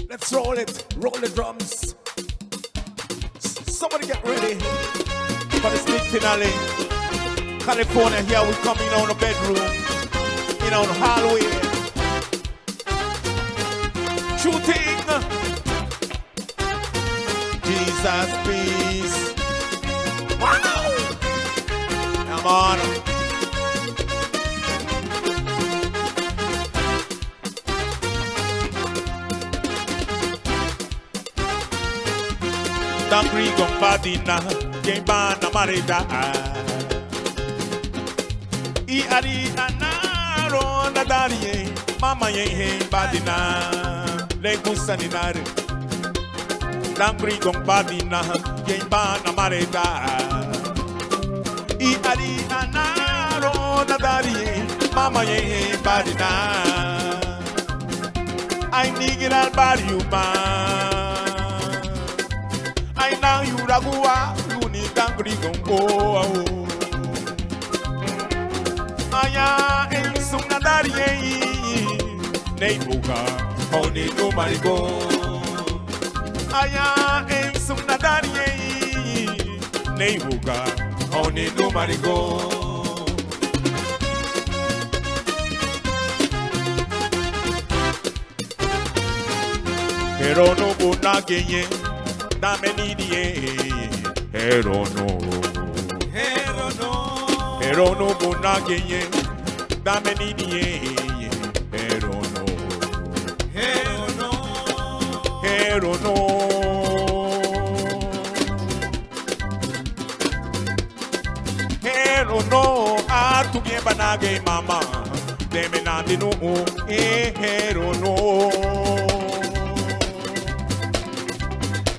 Let's roll it. Roll the drums. Somebody get ready for the big finale. California, here we come in on the bedroom, in on the hallway. Shooting. Jesus peace. Wow. Come on. Dangri gombadina, gembana marida. I ari anaro nadarie, mama ye badina, le gusaninare. Dangri gombadina, gembana marida. I ari anaro nadarie, mama ye badina. I need al barrio man. I now you ragua, you need dangri gombo. Aya en sunadarie, neighbor, only no marigo. Aya en sunadarie, neighbor, only no marigo. Pero no bunagenye. Dame ni die, pero no, bunagenye. Dame ni die, pero no, a tu bien banage mama, deme na de no, pero no.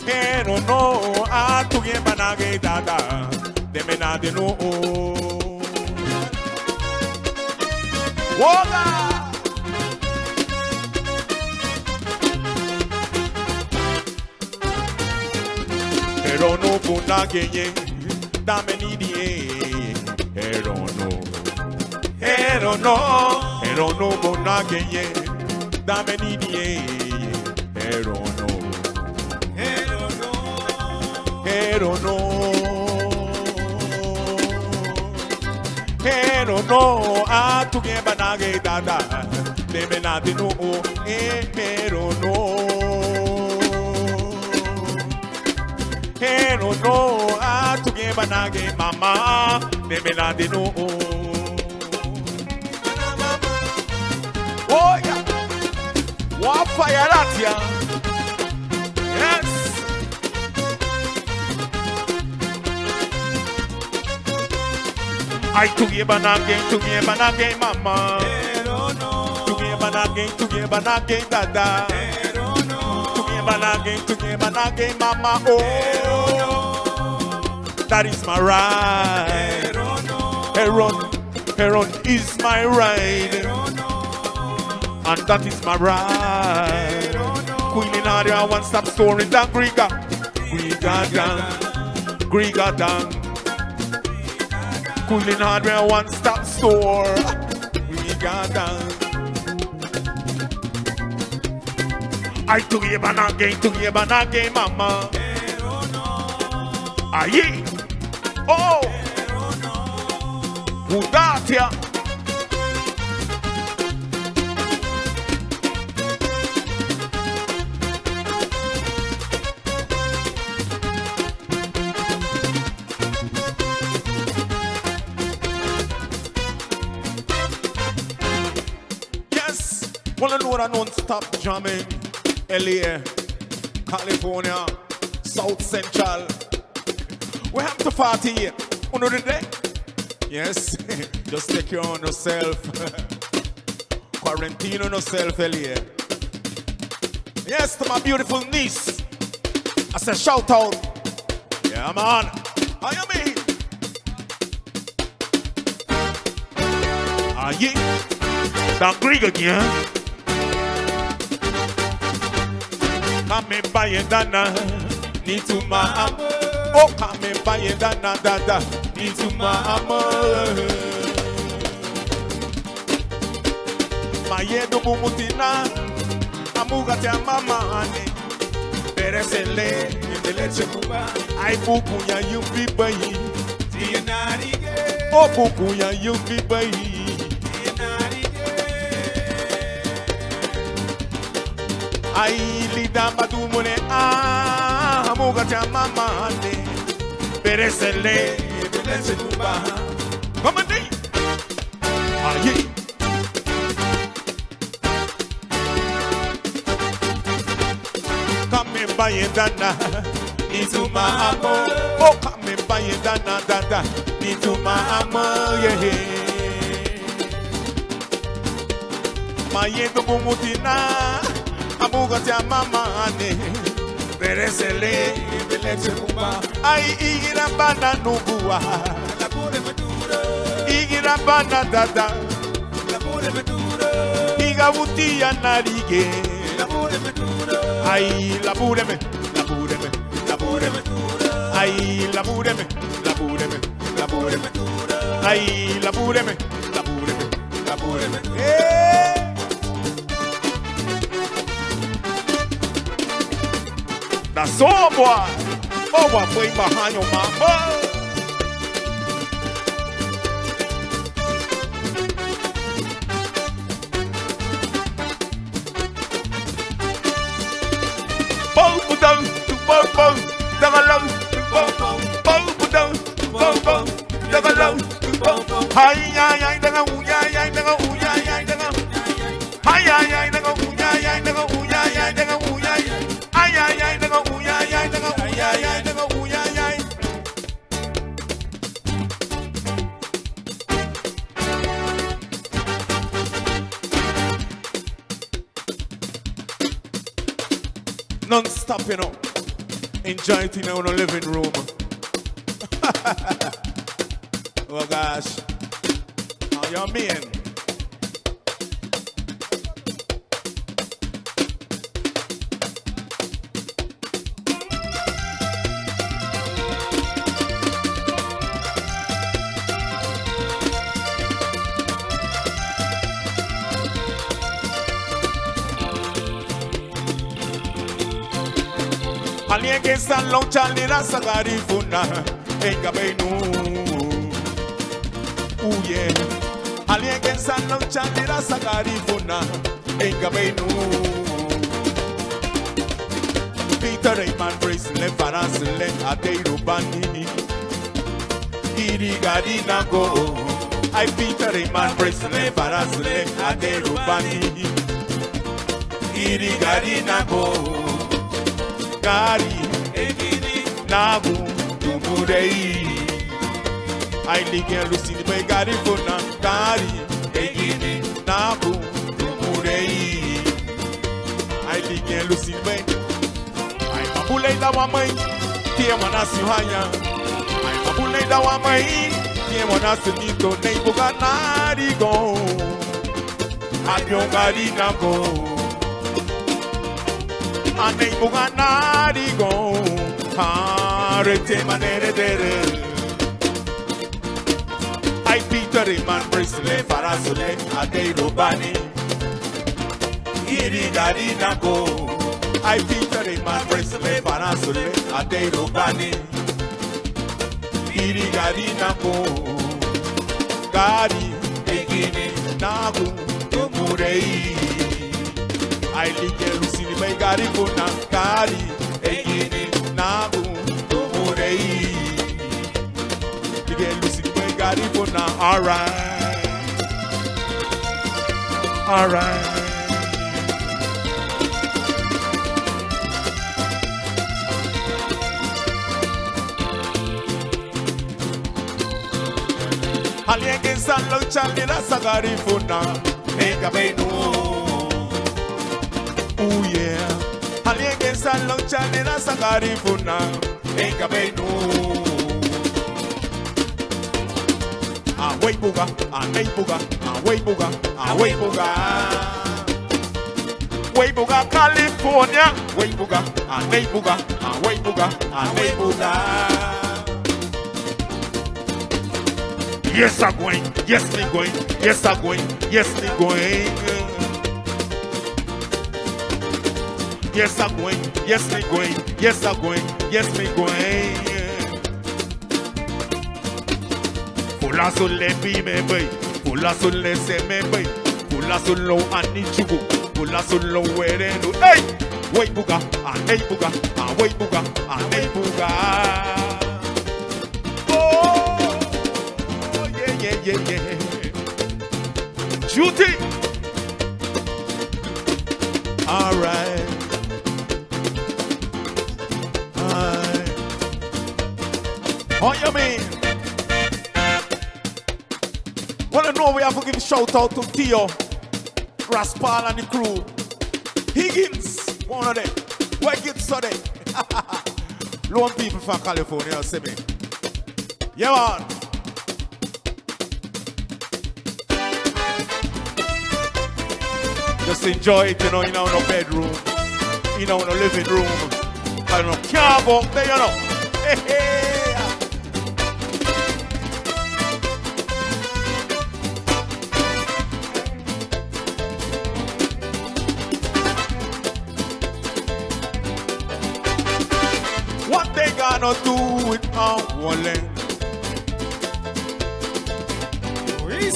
Pero no, a tu bien banage dada, de menade no. Woga! Pero no bunage, dame ni die. Pero no bunage, dame ni die. Pero no. Pero no, a tu bien banage dada, de menade no, pero no, a tu bien banage mama, de menade no. Oh yeah, what fire that ya? Yes. I to give banage, mama. Pero no. To give banage, dada. Pero no. To give banage, mama. Oh, that is my right. Heron is my right. And that is my right. Queen in Aria, one stop store in the Griga down. Queen in Hardware, one-stop store. We got down. I took you banage, mama. Aye. Oh. Who that ya? Wanna know that non-stop jamming, LA, California, South Central. We have to party here. On the day? Yes, just take care of yourself. Quarantine on yourself, LA. Yes, to my beautiful niece. I said shout out. Yeah, man. How you mean? Are you? That Greek again. Come by a dana, need to my oh, come by a dana, dada, need to my My yedo mumutina, amuga te amamane. Beresele, de leche kuba. Ai bukunya yubi bayi. O bukunya yubi bayi. Ai lida badumune amuga te amamane. Beresele, de leche kuba. Come on, day. Aye. Come by dana, into my amor. Oh, come by dana, dada, into my amor, yeah. My yendo bumutina, amuga te amamane. Beresele, de leche kuba. Ai igira bana nubua. La pure madura. Igira bana dada. La pure madura. Iga butia narige. La pure madura. Ai labúreme, labúreme, labúreme. Ai labúreme, labúreme, labúreme. Ai labúreme, labúreme, labúreme. That's all, boy. Oh, I'm way behind your mama. Non-stop, you know. Enjoy it in our living room. Oh gosh. How you mean? Alguien que está luchando la sagarifuna en Gabenu. Yeah. Alguien que está luchando la sagarifuna en Gabenu. Peter Rayman Bracelet Farasle Adeiro Bani Irigarina go. I Peter Rayman Bracelet Farasle Adeiro Bani Irigarina go. Gari, Egini, Nabu, Dumurei. I live Lucini by Gari Funa, Gari, Egini, Nabu, Dumurei. I live Lucini by I'm a bullet that one mine, Tiamanasi Haya. I'm a bullet that one mine, Tiamanasi Nito, Neiboganari go. Adiongari Nago. Anei buganari go, harete manere dere. I Peter Rayman Bracelet Farasle Adeiro Bani Irigarina go. I Peter Rayman Bracelet Farasle Adeiro Bani Irigarina go. Gari Egini Nagu Dumurei. I live Lucini by Gari Funa, Gari, Egini, Nabu, Dumurei. Live Lucini by Gari Funa, alright. Alright. Alguien que está luchando la sagarifuna, en Gabenu. Oh yeah, alguien que está luchando en la sagarifuna en Gabenu. A Weibuga, a Neibuga, a Weibuga, a Weibuga. Weibuga, California. Weibuga, a Neibuga, a Weibuga, a Neibuga. Yes, I'm going. Yes, me going. Yes, I'm going. Yes, me going. Yes, I'm going. Yes, me going. Yes, I'm going. Yes, me going. Pula sulle bime bay. Pula sulle seme bay. Pula sullo anichugu. Pula sullo werenu. Hey! Wait buga. Ah, hey buga. Ah, wait buga. Ah, hey buga. Oh, yeah, yeah, yeah, yeah. Duty. All right. What you mean? Wanna know we have to give a shout out to Theo, Raspal and the crew. Higgins, one of them. What gets so them? Lone people from California, see me. Yeah, man. Just enjoy it, you know, in our bedroom, in our living room. I don't care about there, you know. Hey, hey. What they gonna do with our wallet?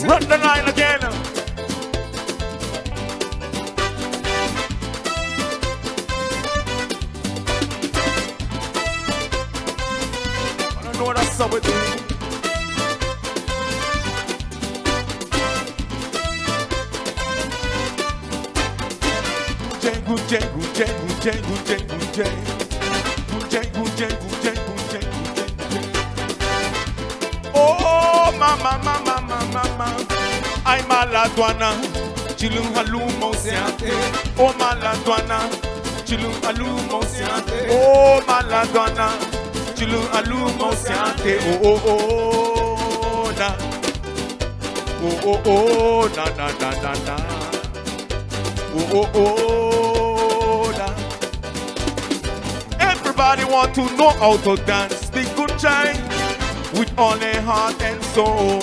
Run the line again. Know that's how we do. Jangle, jangle, jangle, jangle, jangle, jangle, jangle, jangle, jangle. Oh, mama, mama, mama, mama. I'm maladwana, chilum halum monsiate. Oh, maladwana, chilum halum monsiate. Oh, maladwana. Chilu alu monsiate, oh oh oh na, oh oh oh na na na na na, oh oh oh na. Everybody want to know how to dance the good time with all their heart and soul.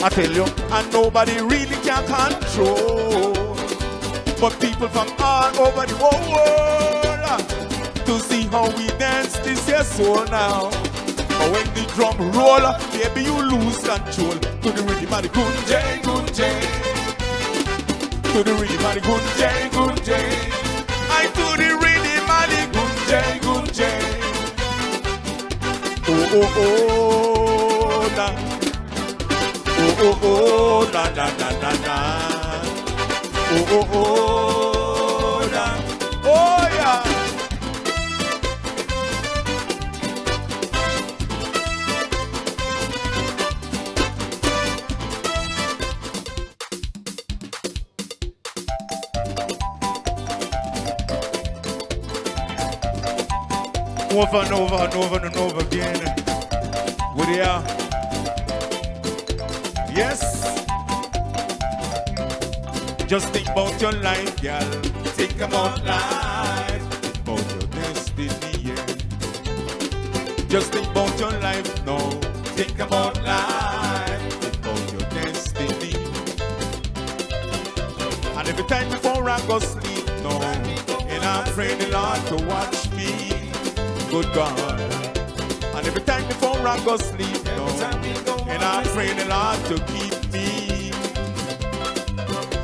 I tell you, and nobody really can control, but people from all over the whole world. To see how we dance this year so now. But when the drum roll, baby you lose control. To the rhythm of the good jay, good jay. To the rhythm of the good jay, good jay. I to the rhythm of the good jay, good jay. Oh oh oh na. Oh oh oh na na na na na. Oh oh oh na. Oh yeah. Over and over and over and over again. With the yes. Just think about your life, girl. Think about life. Think about your destiny, yeah. Just think about your life, no. Think about life. Think about your destiny. And every time before I go sleep, no. And I pray the Lord to watch me. Good God. And every time before I go sleep, no. And I pray the Lord to keep me.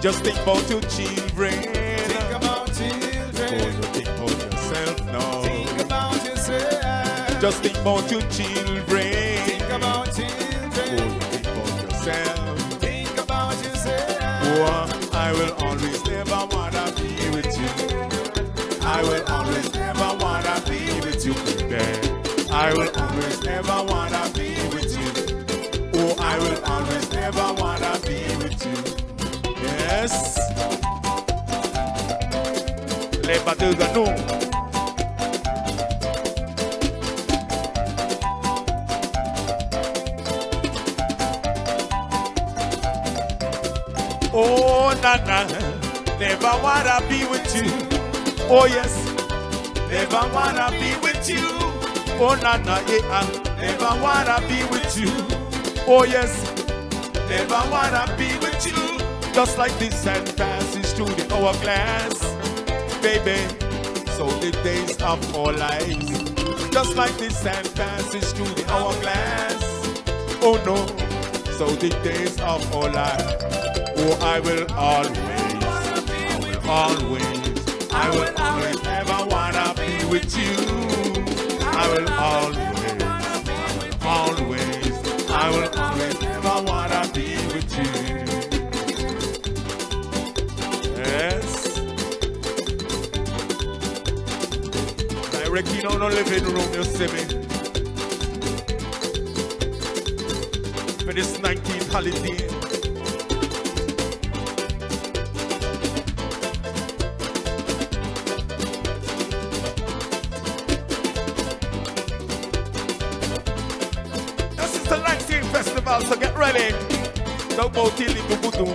Just think about your children. Think about children. Before you think about yourself, no. Think about yourself. Just think about your children. Think about children. Before you think about yourself. Think about yourself. Oh, I will always never wanna be with you. I will always never wanna be with you, baby. I will always never wanna be with you. Oh, I will always never wanna be with you. Yes. Les batteurs de nous. Oh, na, never wanna be with you. Oh, yes, never wanna be with you. Oh, na, yeah, never wanna be with you. Oh, yes, never wanna be with you. Just like the sun passes through the hourglass. Baby, So the days of our lives, just like the sand passes through the hourglass. Oh no, so the days of our lives. Oh, I will always ever wanna be with you. I will always ever wanna be with you. Yes. I reckon on the living room, you see me. For this 19th holiday. Festival, so get ready. Don't go till it go do.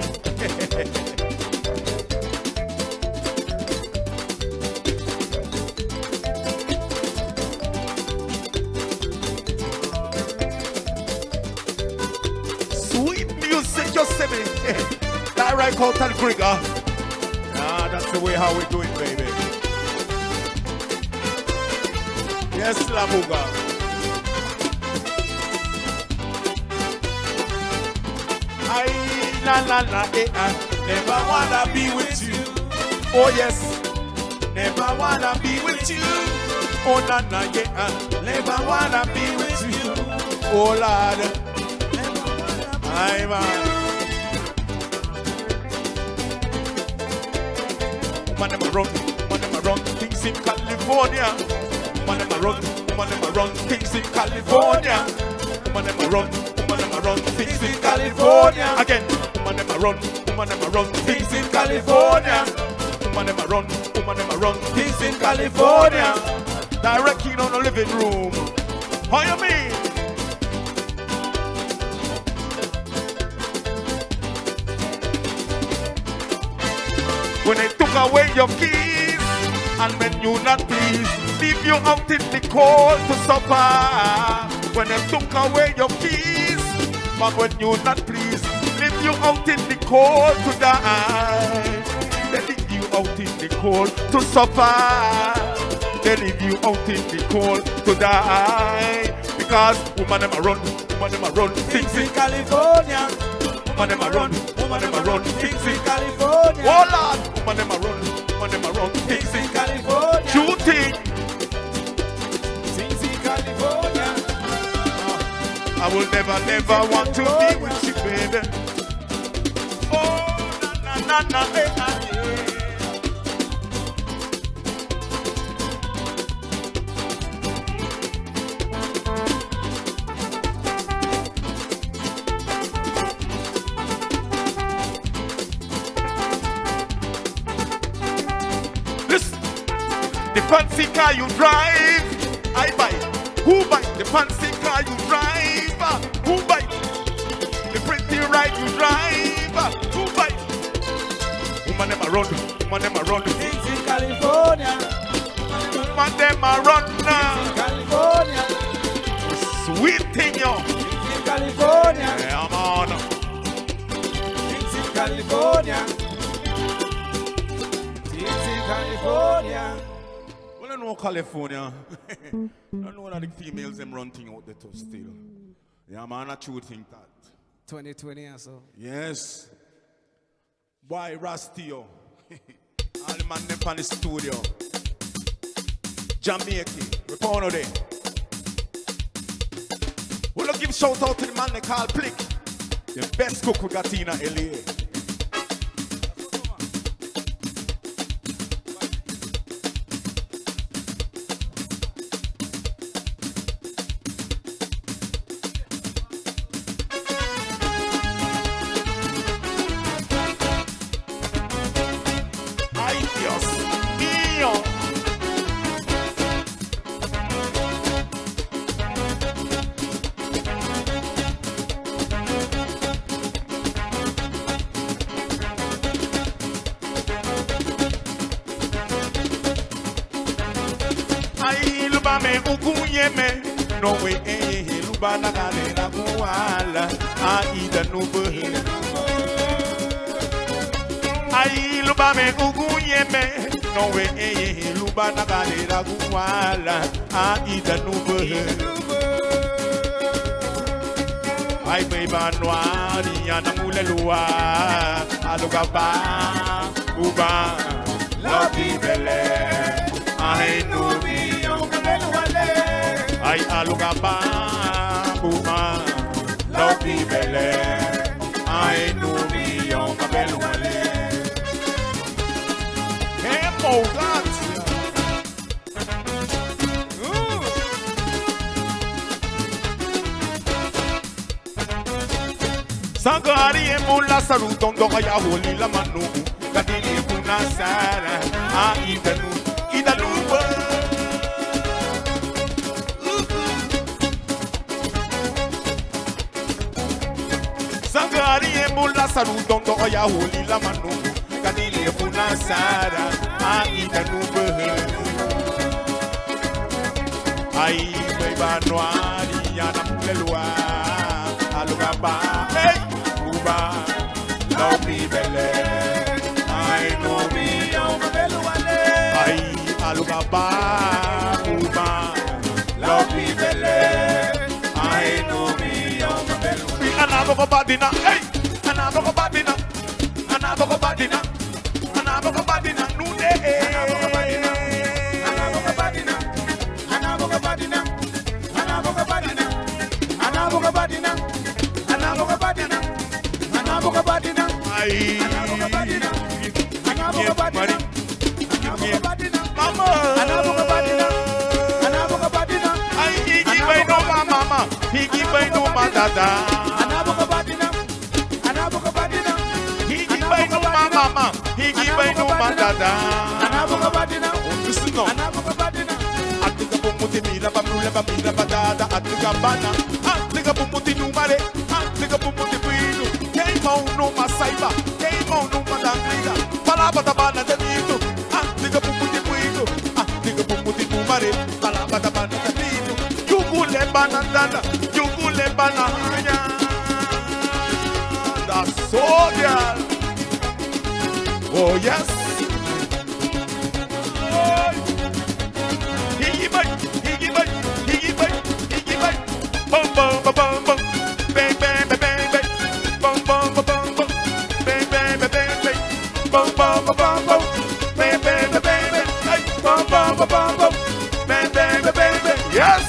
Sweet music, you see me. That right out and Grigger. Ah, that's the way how we do it, baby. Yes, Labuga. Never wanna be with you. Oh yes, never wanna be with you. Oh na na yeah, never wanna be with you. Oh Lord, I'm woman them run things in California. Woman them run things in California. Woman them run things in California. Again, woman them run things in California. Woman them run things in California. Directing on the living room. How you mean? When they took away your keys, and when you not pleased, leave you out in the cold to suffer. When they took away your keys, but when you not pleased, leave you out in the cold to die. They leave you out in the cold to suffer. They leave you out in the cold to die. Because woman them a run things in California. Woman them a run things in California. Oh Lord, woman them a run things in California. Shooting things in California. I will never want to be with you, baby. Oh, na, eh, yeah. Listen, the fancy car you drive, I buy. Who buy the fancy car you drive? Who buy the pretty ride you drive? Who buy? Woman them a run things in California. Woman them a run now. California. Sweet thing, yo. Things in California. Yeah, man. Things in California. Things in California. Well, I know California. I know that the females them run thing out there too still. Yeah, man, I true think that. 2020 and so. Yes. Boy, Rastio. All the man them from the studio. Jamaica. Repono there. We'll give shout out to the man they call Plick. The best cook we got in LA. No way, Lubana Galena Guala, Aida Nubu. Ai luba me uguyeme no we luba na galera guala a ida nuba ai me banwani ana mulelua alugaba uba lobi bele ai nubi ongabeluale ai alugaba uba lobi bele ai nubi ongabeluale. Oh, God. Sangari e mulla salutondo kaya huli la manu kadili kuna sara a idanu Sangari e mulla salutondo kaya huli la manu kadili kuna sara ai me banwari yana mulelua alugaba hey uba lobi bele ai no mi ongabeluale ai alugaba uba lobi bele ai no mi ongabeluale anabo ko badina hey anabo ko badina nude oh yes. Yes.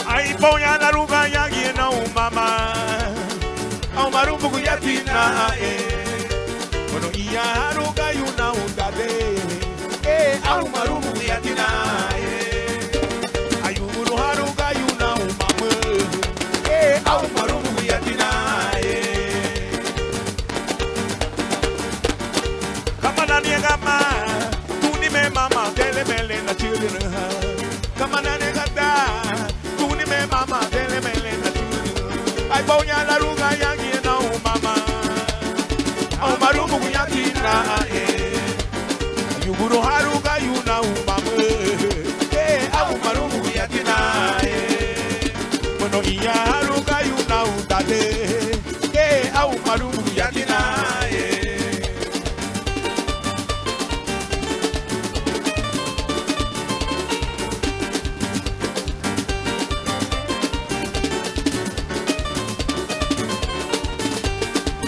Ai boya na ruga ya gina mama au marumbu kuyatina kono iya ruga yuna undade au marumbu kuyatina ayuru haruga yuna mama au marumbu kuyatina kama nani kama tuni me mama dele mele na children kama nani gada mama dele mele na chulu ai bonya la ruga yangi na mama au marumu kuyatina yuguru haruga yuna mama au marumu kuyatina kono iya haruga yuna udade au marumu kuyatina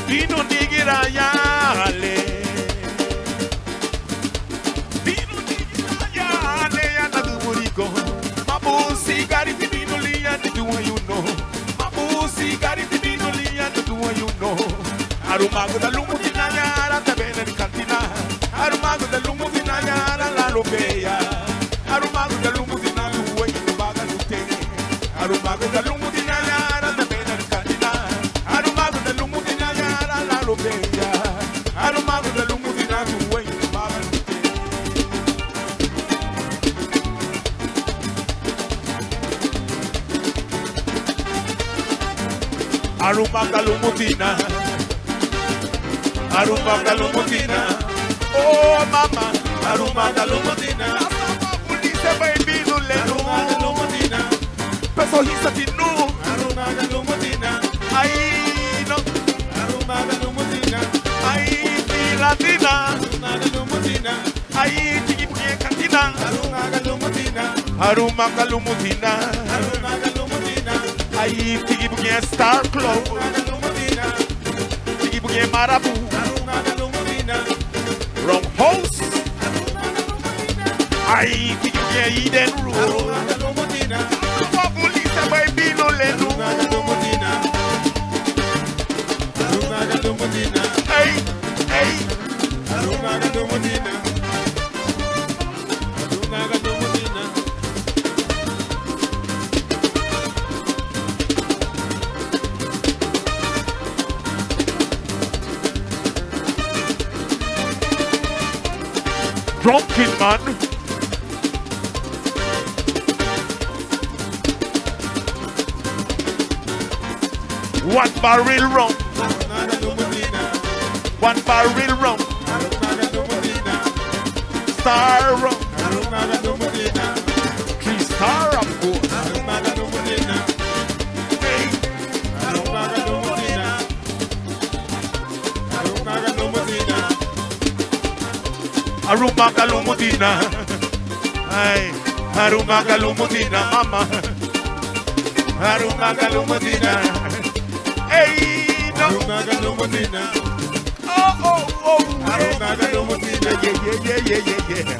Vino nigira yale ya na duburiko mabusi gari vino liya ni duwa you know mabusi gari vino liya ni duwa you know arumago da lumu dinayara tabene ni kantina arumago da lumu dinayara la lobeya arumago da lumu dinalu ni baga lute arumago da lumu dinayara tabene ni kantina arumago da lumu dinayara la lobeya arumago da lumu dinalu ni baga lute Arumaga lumutina, arumaga lumutina, oh mama, arumaga lumutina. Police baby no lenu. Peso hisa tinu. Ay no. Ay filatina. Ay tiki puye katina. Aruma kalumutina. Ay tiki puye Star Club. Tiki puye Marabu. Wrong house. Ay tiki puye Eden Road. Police by Bino Lenu. Hey, hey. Drunken man. One barrel rum. One barrel rum. Star rum. 3-star rum. Hey. Aruma galumutina. Ay, aruma galumutina, mama. Aruma galumutina. Hey, no. Oh, oh, oh. Yeah.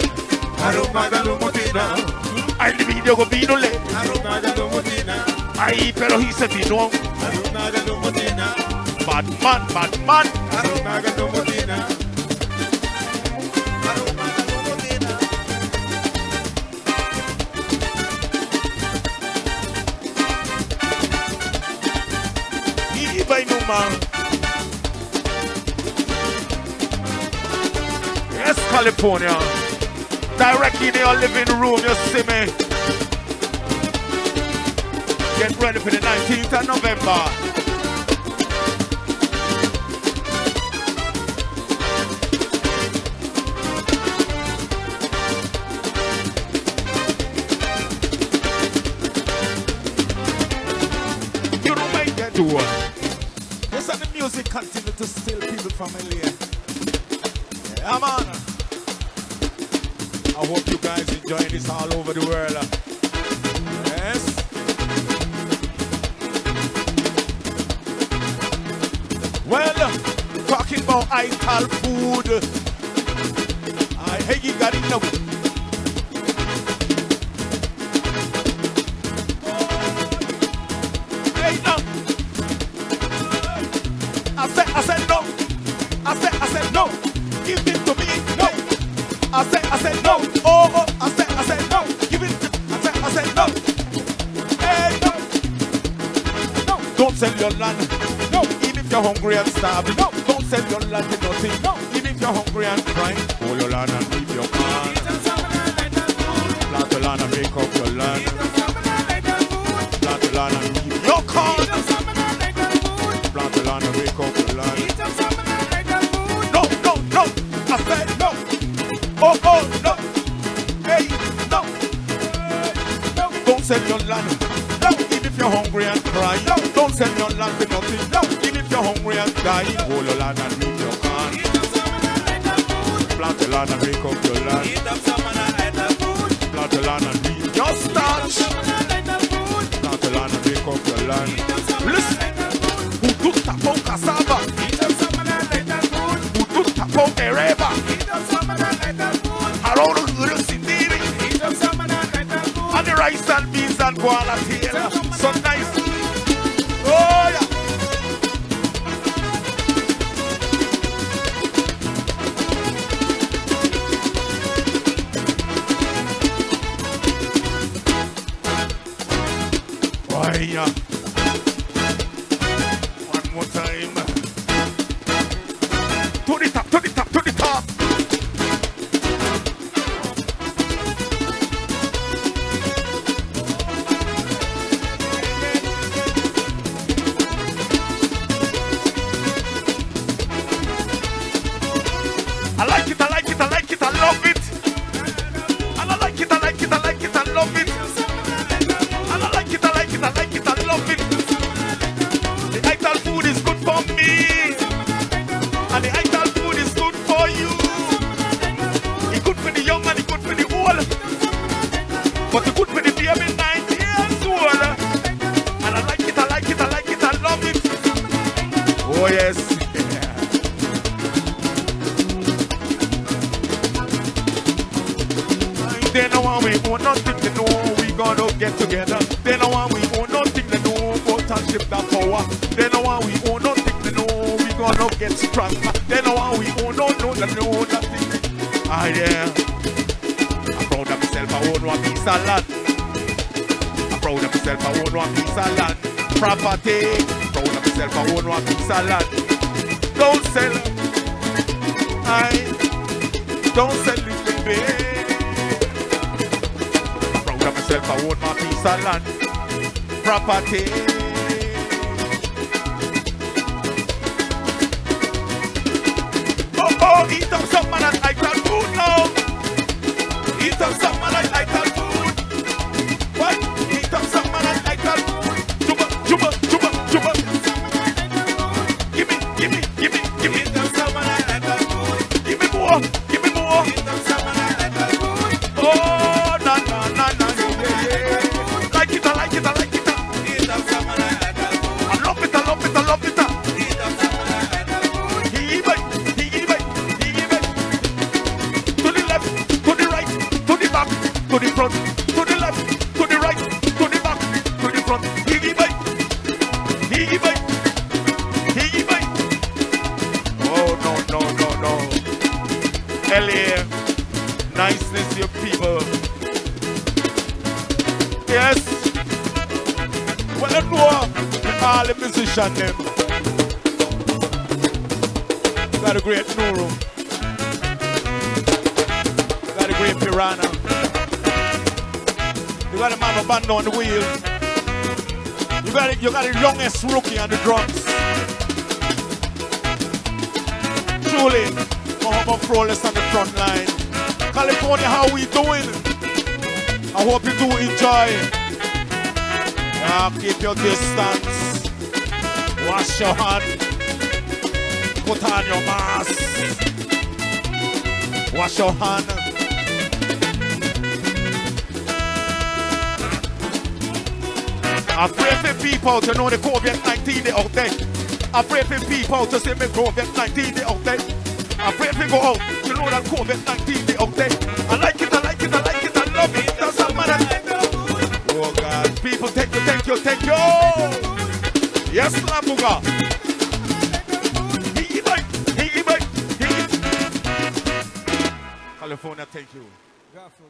Aruma galumutina. Ay, el video con vino le. Ay, pero he se vino. Batman. Yes, California. Directly in your living room, you see me. Get ready for the 19th of November. You know what you do. Yes, and the music continue to steal people from LA. Yeah, man. I hope you guys enjoying this all over the world. Yes. Well, talking about Ital food. Hey, you got it now. Hey, no. I said no. I said no. Give it to me. No. I said no. Oh, I said no. Give it to me. I said no. Hey, no. No. Don't sell your land. No. Even if you're hungry and starving. No. Don't sell your land to nothing. No. Even if you're hungry and crying. Hold your land and leave your man. Plant the land and make up your land. Plant the land and leave your corn. Plant the land and make up your land. No. I said no. Oh, no. Hey, no. Don't sell your land. No, even if you're hungry and crying. No, don't sell your land for nothing. No, even if you're hungry and dying. Hold your land and leave your corn. Plant the land and make up your land. Plant the land and leave your starch. Plant the land and make up your land. Listen. Who do tap on cassava? Who do tap on ereba? Around the hood, Sindiri. And the rice and beans and guala tail. So nice. Oh, yeah. Oh, yeah. One more time. To the top. I like it, I love it. And I like it, I love it. no want we own nothing, they know about and ship that power. They no want we own nothing, they know we gonna get stronger. They no want we own no, they know nothing. Ah yeah. I'm proud of myself, I own one piece of land. I'm proud of myself, I own one piece of land. Property. Proud of myself, I own one piece of land. Don't sell. Don't sell it, baby. I'm proud of myself, I own my piece of land. Property. Oh, eat up some man and like that food now. Eat up some man and like that food. What? Eat up some man and like that food. Juba. Give me. Eat up some man and like that food. Give me more. Eat up some man and like that food. Oh, na. Yeah. Like it. Eat up some man and like that food. I love it. Eat up some man and like that food. He give it. To the left, to the right, to the back, to the front, to the left, to the right, to the back, to the front. He give it. Oh no. LA, niceness, your people. Yes. Well, I know all the musicians them. Got a great Nuru. Got a great Piranha. You got a man of band on the wheel. You got the youngest rookie on the drums. Truly, Muhammad Flawless on the front line. California, how we doing? I hope you do enjoy. Keep your distance. Wash your hand. Put on your mask. Wash your hand. I pray for people to know the COVID-19 they out there. I pray for people to say me COVID-19 they out there. I pray for go out to know that COVID-19 they out there. I like it, I love it. That's how man I like it. Oh God, people, thank you. Yes, Labuga. California, thank you. Gaffo.